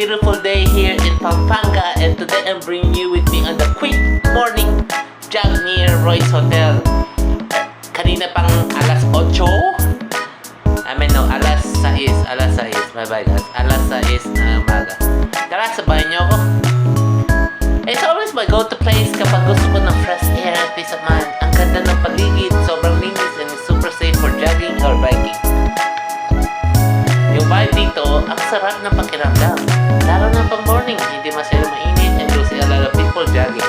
beautiful day here in Pampanga, and today I'm bringing you with me on the quick morning jog near Royce Hotel. Kanina pang alas 8. No, alas 6. My bad guys. Alas 6 na umaga. Tara, sabayan niyo ako. It's always my go-to place kapag gusto ko ng fresh air at peace of mind. Ang ganda ng paligid, sobrang linis, and it's super safe for jogging or biking. Yung vibe dito, ang sarap ng pakiramdam. Lalo na pang morning, hindi masyadong mainit, and you'll see a lot of people jogging,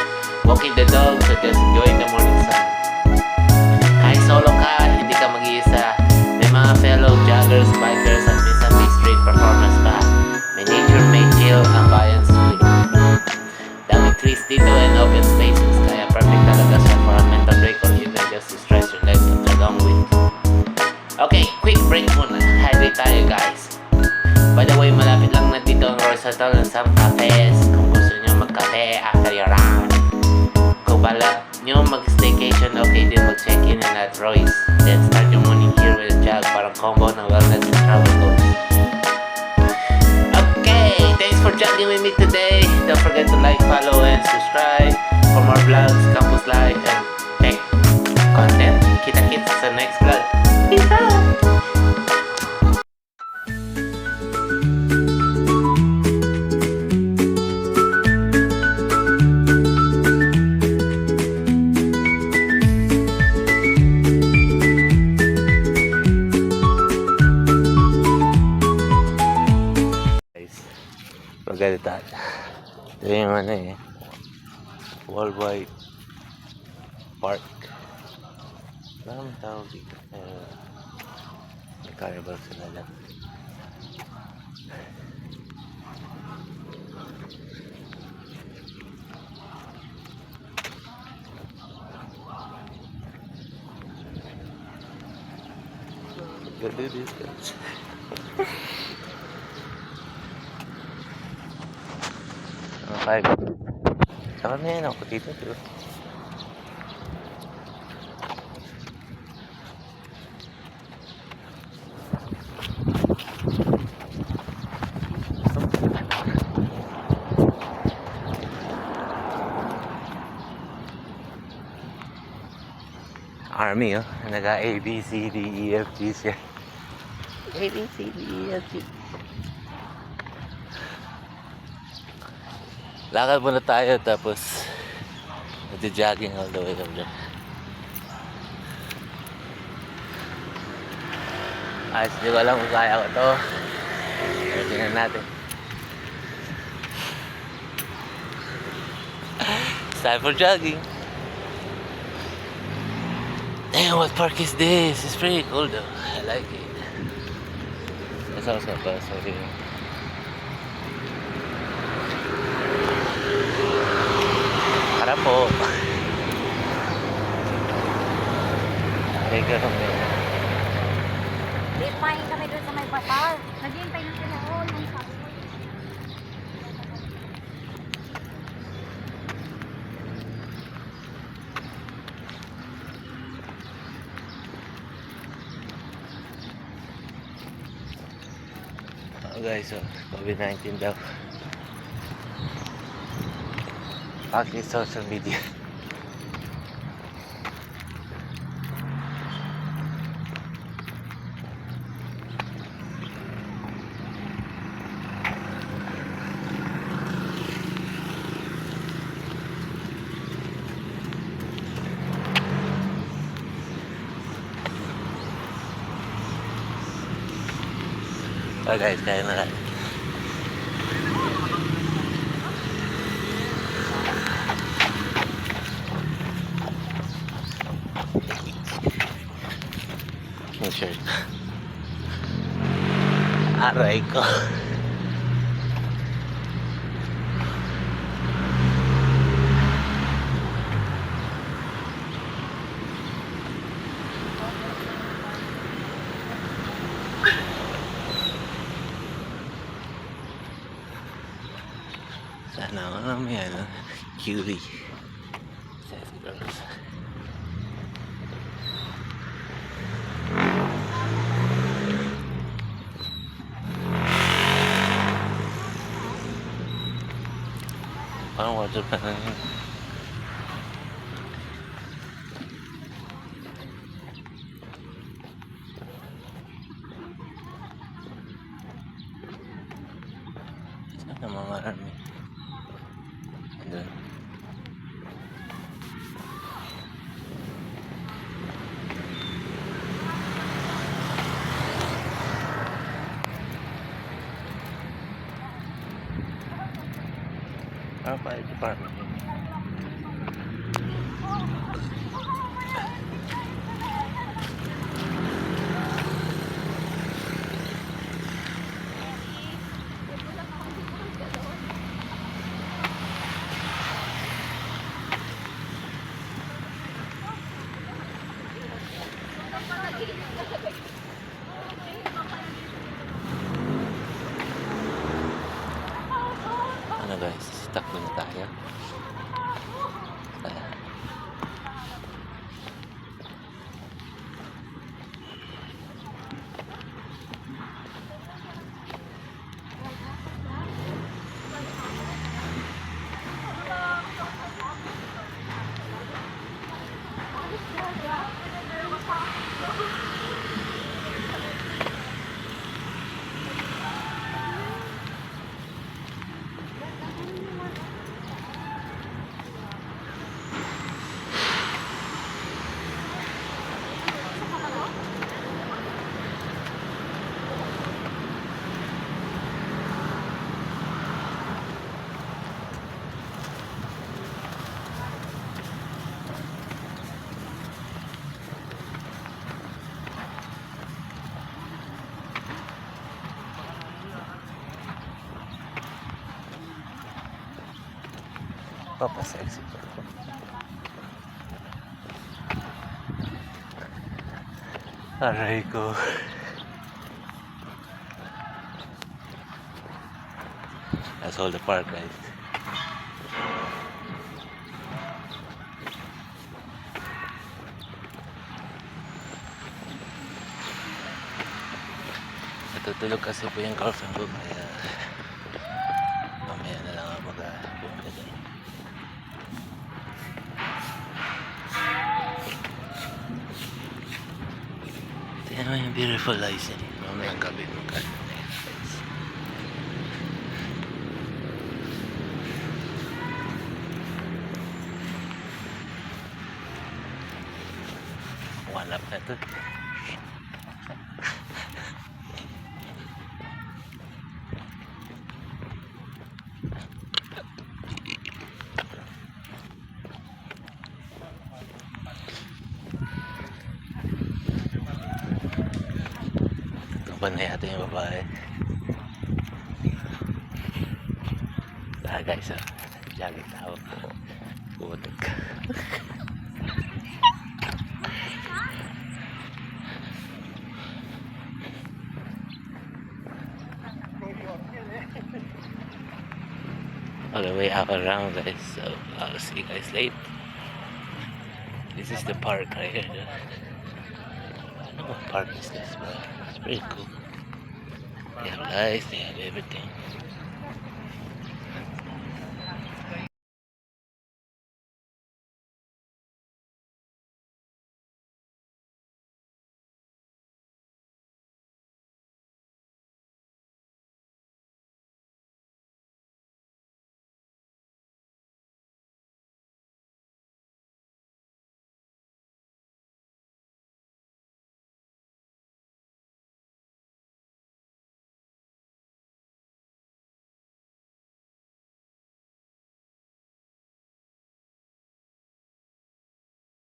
walking the dogs, or just enjoying the morning sun. Kahit solo ka, hindi ka mag-iisa. May mga fellow joggers, bikers, at minsan may street performance pa. May nature-made chill ang bayan sweet. Daming trees dito and open spaces, kaya perfect talaga siya for a mental break or even just to stretch your legs after a long week. Okay, quick break muna. Hydrate tayo guys. By the way, malapit lang na dito ang Royce Hotel ng some cafes kung gusto nyo magkape after your round. Kung bala nyo mag-staycation, okay din mag-check-in at Royce. Then start your morning here with a jog, parang combo ng wellness and travel goals. Okay, thanks for jogging with me today. Don't forget to like, follow, and subscribe for more vlogs, campus life, and tech content. Kita-kits sa next vlog. Peace out! Ganito. Ito yung Worldwide Park. Maraming tao dito. May carnival sila lang. Ganda dito. Sama na yan ako dito. Army, oh. Naga A, B, C, D, E, F, G siya. A, B, C, D, E, F, G. Lakad muna tayo tapos nagja-jogging all the way up there. Ayos, di ko alam kung kaya ko ito. Tingnan natin. It's time for jogging. Damn, what park is this? It's pretty cool though. I like it. There's also a bus over here. Para po. Teka kami. Kumain kami doon sa may batal. Naghihintay na sila. Oh, yung sabi ko. Oh guys, COVID-19 daw. Aking social media. Oh guys, kaya na lang. Shirt. Aray ko. Sana may cutie. Sassy girls. water pa na yun. Sana mga army. Doon. Fire department. Ano guys, stuck na tayo. Papasexy pa. Aray ko. That's all the park, guys. Natutulog kasi po yung girlfriend ko, kaya mamaya na lang ako mag-pumunta dyan. Tingnan mo yung beautiful lights niya. Mamaya ang gabi mo ka. One up na to. Kapan na yata yung babae. Guys, jacket tao. Bumatag ka. All the way up around, guys. So I'll see you guys later. This is the park right here. I don't know what park is this, but it's pretty cool. They have lights, they have everything.